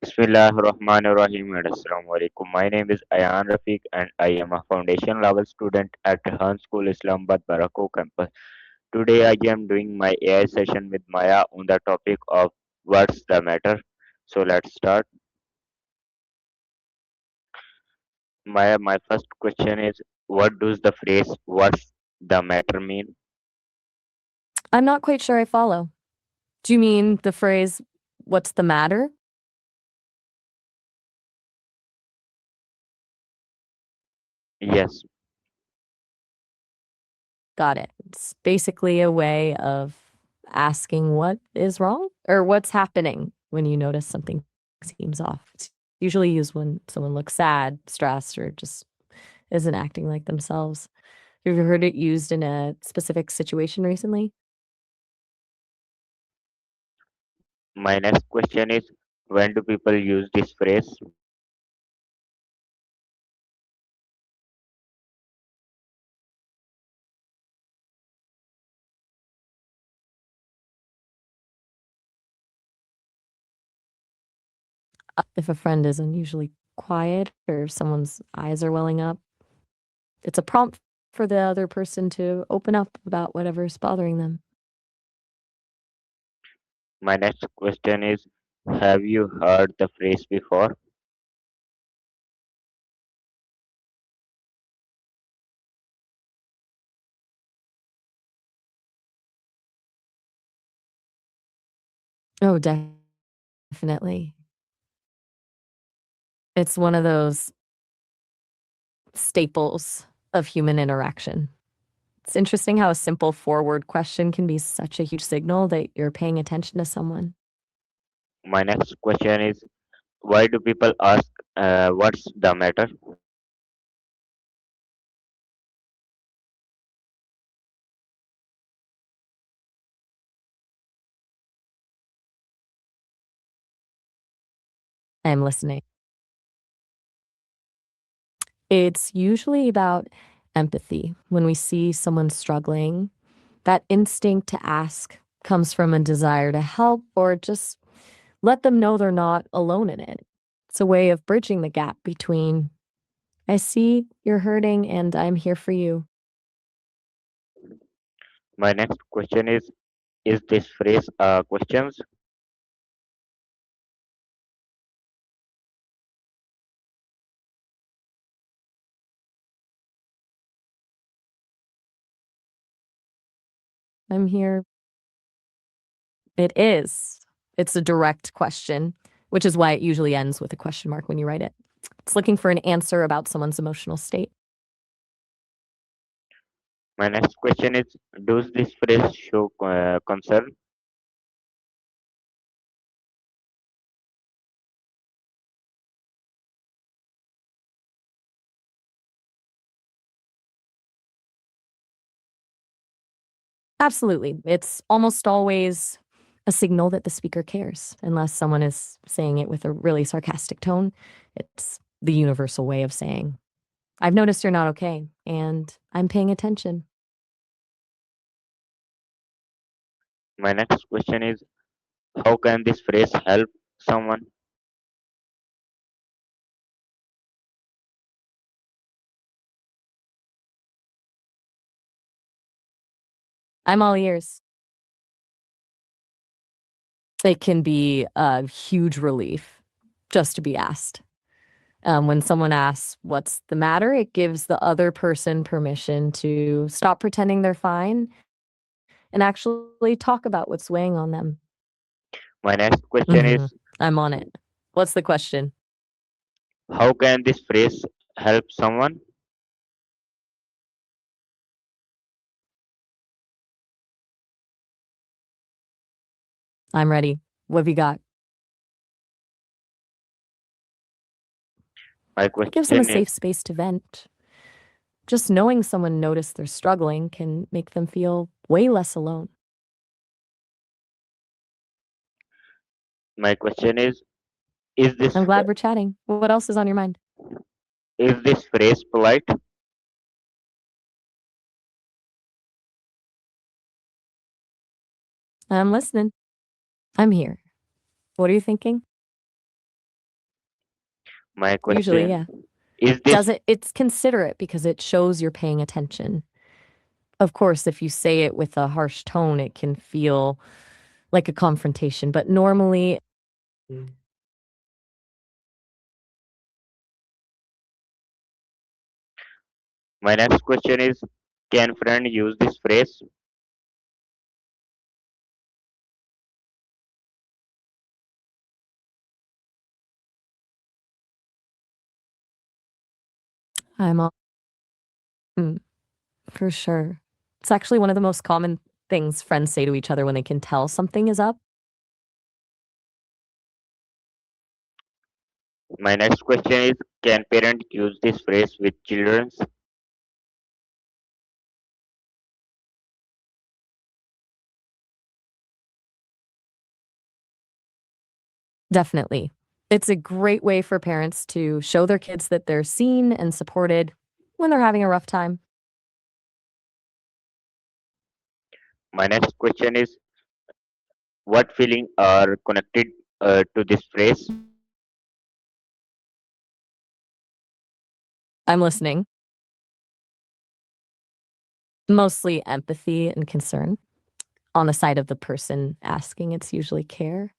Bismillahirrahmanirrahim and Assalamu alaikum. My name is Ayan Rafiq and I am a foundation level student at Han School Islamabad Barako campus. Today I am doing my AI session with Maya on the topic of what's the matter. So let's start. Maya, my first question is what does the phrase what's the matter mean? I'm not quite sure I follow. Do you mean the phrase, what's the matter? Yes, Got it. It's basically a way of asking what is wrong or what's happening when you notice something seems off. It's usually used when someone looks sad, stressed, or just isn't acting like themselves. Have you heard it used in a specific situation recently? my next question is when do people use this phrase? If a friend is unusually quiet or someone's eyes are welling up, it's a prompt for the other person to open up about whatever's bothering them. My next question is have you heard the phrase before? Oh, definitely. It's one of those staples of human interaction. It's interesting how a simple forward question can be such a huge signal that you're paying attention to someone. My next question is why do people ask what's the matter? I'm listening. It's usually about empathy. When we see someone struggling, that instinct to ask comes from a desire to help or just let them know they're not alone in it. It's a way of bridging the gap between, I see you're hurting and I'm here for you. My next question is this phrase questions? I'm here. It is. It's a direct question, which is why it usually ends with a question mark when you write it. It's looking for an answer about someone's emotional state. My next question is does this phrase show concern? Absolutely. It's almost always a signal that the speaker cares, unless someone is saying it with a really sarcastic tone. It's the universal way of saying, I've noticed you're not okay, and I'm paying attention. My next question is how can this phrase help someone? I'm all ears. It can be a huge relief just to be asked. When someone asks, what's the matter? It gives the other person permission to stop pretending they're fine and actually talk about what's weighing on them. My next question Hmm. is I'm on it. What's the question? how can this phrase help someone? I'm ready. What have you got? My It gives them a question is safe space to vent. Just knowing someone noticed they're struggling can make them feel way less alone. my question is this I'm glad we're chatting. What else is on your mind? is this phrase polite? I'm listening. I'm here. What are you thinking? My Usually, question yeah. is this Does it it's considerate because it shows you're paying attention. Of course, if you say it with a harsh tone, it can feel like a confrontation, but normally my next question is, can friend use this phrase? I'm all mm, for sure. It's actually one of the most common things friends say to each other when they can tell something is up. My next question is, can parent use this phrase with children? Definitely. It's a great way for parents to show their kids that they're seen and supported when they're having a rough time. My next question is, what feeling are connected to this phrase? I'm listening. Mostly empathy and concern. On the side of the person asking, it's usually care.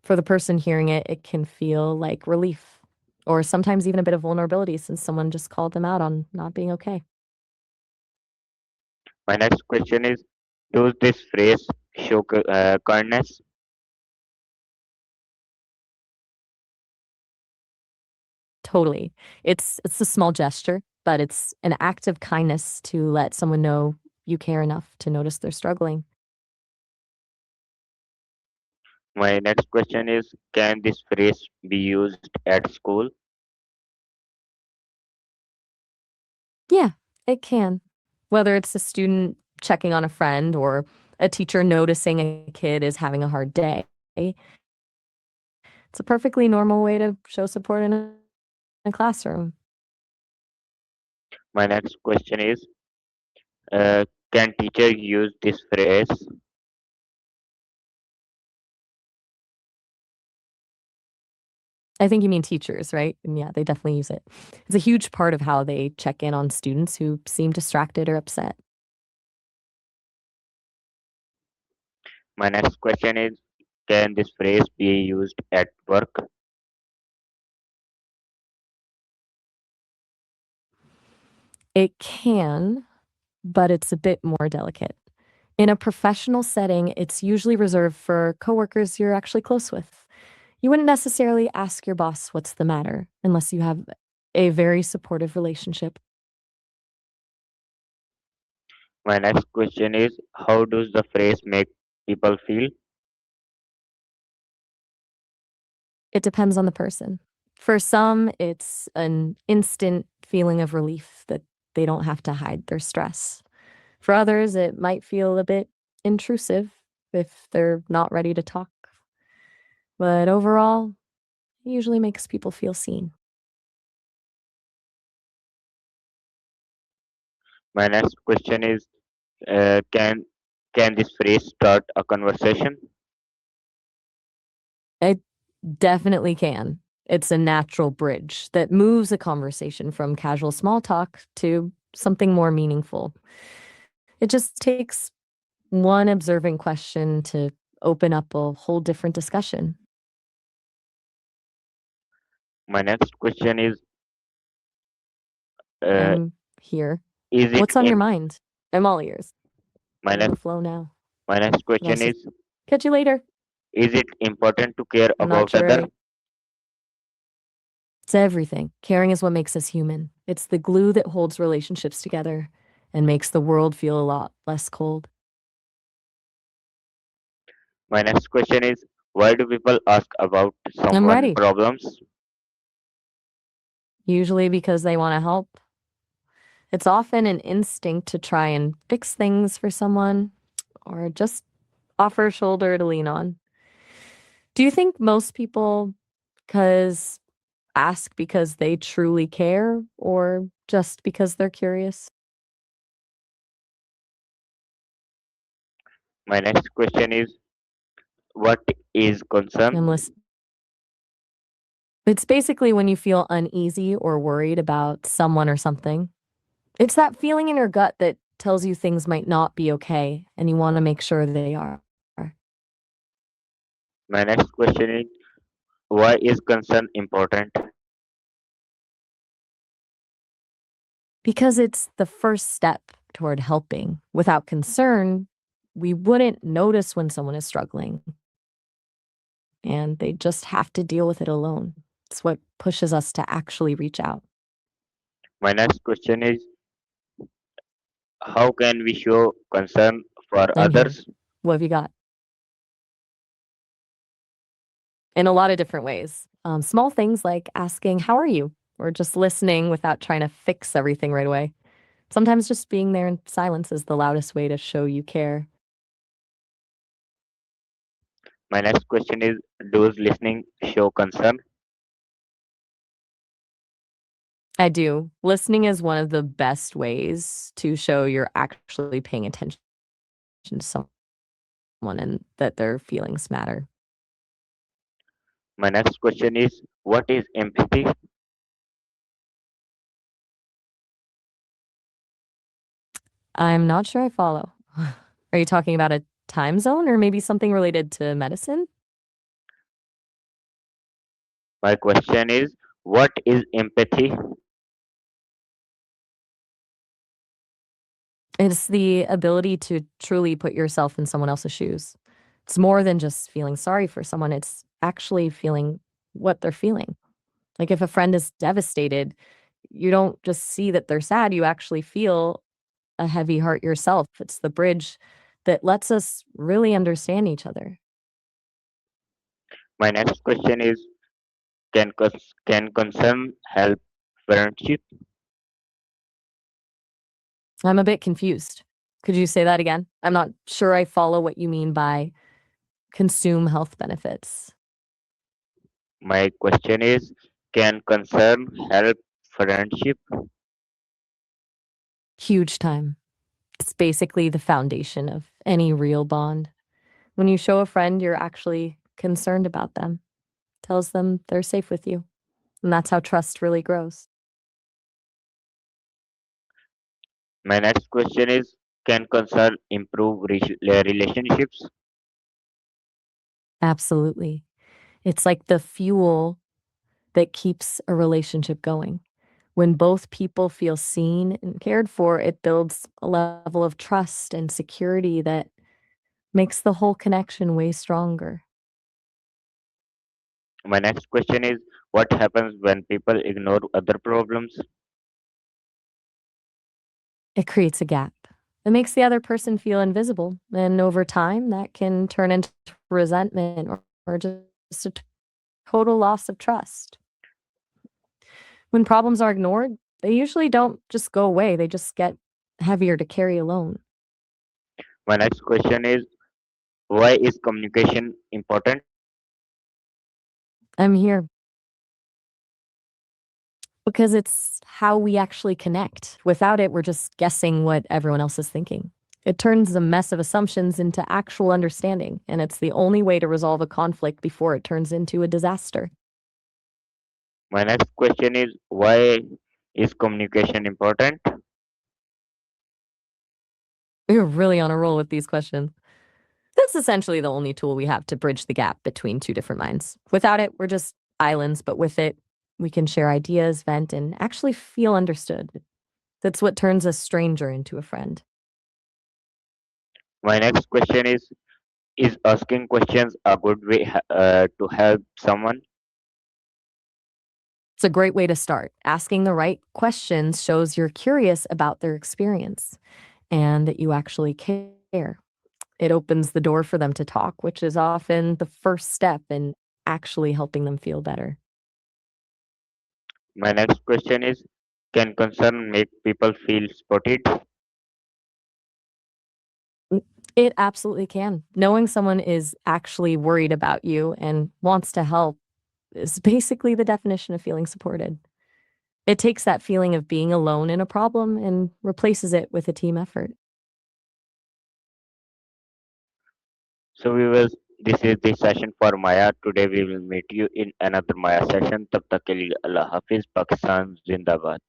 For the person hearing it, it can feel like relief or sometimes even a bit of vulnerability since someone just called them out on not being okay. My next question is, does this phrase show kindness? Totally. It's a small gesture, but it's an act of kindness to let someone know you care enough to notice they're struggling. My next question is, can this phrase be used at school? Yeah, it can. Whether it's a student checking on a friend or a teacher noticing a kid is having a hard day, it's a perfectly normal way to show support in a classroom. My next question is, uh, can teacher use this phrase? I think you mean teachers, right? And yeah, they definitely use it. It's a huge part of how they check in on students who seem distracted or upset. My next question is, can this phrase be used at work? It can, but it's a bit more delicate. In a professional setting, it's usually reserved for coworkers you're actually close with. You wouldn't necessarily ask your boss what's the matter unless you have a very supportive relationship. My next question is, how does the phrase make people feel? It depends on the person. For some, it's an instant feeling of relief that they don't have to hide their stress. For others, it might feel a bit intrusive if they're not ready to talk. But overall, it usually makes people feel seen. My next question is, can this phrase start a conversation? It definitely can. It's a natural bridge that moves a conversation from casual small talk to something more meaningful. It just takes one observant question to open up a whole different discussion. My next question uh, I'm here. is it What's on your im- mind? I'm all ears. my Go with next the flow now. my next But I'll question say, is, catch you later. is it important to care I'm not about sure. other? It's everything. Caring is what makes us human. It's the glue that holds relationships together and makes the world feel a lot less cold. My next question is, why do people ask about I'm someone ready. problems? Usually because they want to help. It's often an instinct to try and fix things for someone or just offer a shoulder to lean on. Do you think most people cuz ask because they truly care or just because they're curious? My next question is, what is concern? I'm listening. It's basically when you feel uneasy or worried about someone or something. It's that feeling in your gut that tells you things might not be okay and you want to make sure they are. My next question is, why is concern important? Because it's the first step toward helping. Without concern, we wouldn't notice when someone is struggling and they just have to deal with it alone. It's what pushes us to actually reach out. My next question is, how can we show concern for I'm here. others? What have you got? In a lot of different ways. Small things like asking, "How are you?" or just listening without trying to fix everything right away. Sometimes just being there in silence is the loudest way to show you care. My next question is, does listening show concern? I do. Listening is one of the best ways to show you're actually paying attention to someone and that their feelings matter. My next question is, what is empathy? I'm not sure I follow. Are you talking about a time zone or maybe something related to medicine? My question is, what is empathy? It's the ability to truly put yourself in someone else's shoes. It's more than just feeling sorry for someone, it's actually feeling what they're feeling. Like if a friend is devastated, you don't just see that they're sad, you actually feel a heavy heart yourself. It's the bridge that lets us really understand each other. My next question is, can concern help friendship? I'm a bit confused. Could you say that again? I'm not sure I follow what you mean by consume health benefits. My question is, can concern help friendship? Huge time. It's basically the foundation of any real bond. When you show a friend you're actually concerned about them, tells them they're safe with you. And that's how trust really grows. My next question is, can concern improve relationships? Absolutely. It's like the fuel that keeps a relationship going. When both people feel seen and cared for, it builds a level of trust and security that makes the whole connection way stronger. My next question is, what happens when people ignore other problems? It creates a gap. It makes the other person feel invisible. And over time, that can turn into resentment or just a total loss of trust. When problems are ignored, they usually don't just go away, they just get heavier to carry alone. My next question is, why is communication important? I'm here because it's how we actually connect. Without it, we're just guessing what everyone else is thinking. It turns a mess of assumptions into actual understanding, and it's the only way to resolve a conflict before it turns into a disaster. My next question is, why is communication important? You're really on a roll with these questions. That's essentially the only tool we have to bridge the gap between two different minds. Without it, we're just islands, but with it, we can share ideas, vent, and actually feel understood. That's what turns a stranger into a friend. My next question is asking questions a good way to help someone? It's a great way to start. Asking the right questions shows you're curious about their experience and that you actually care. It opens the door for them to talk, which is often the first step in actually helping them feel better. My next question is, can concern make people feel spotted? Mm, it absolutely can. Knowing someone is actually worried about you and wants to help is basically the definition of feeling supported. It takes that feeling of being alone in a problem and replaces it with a team effort. So viewers, This is the session for Maya. Today we will meet you in another Maya session. तब तक के लिए अल्लाह हाफिज पाकिस्तान जिंदाबाद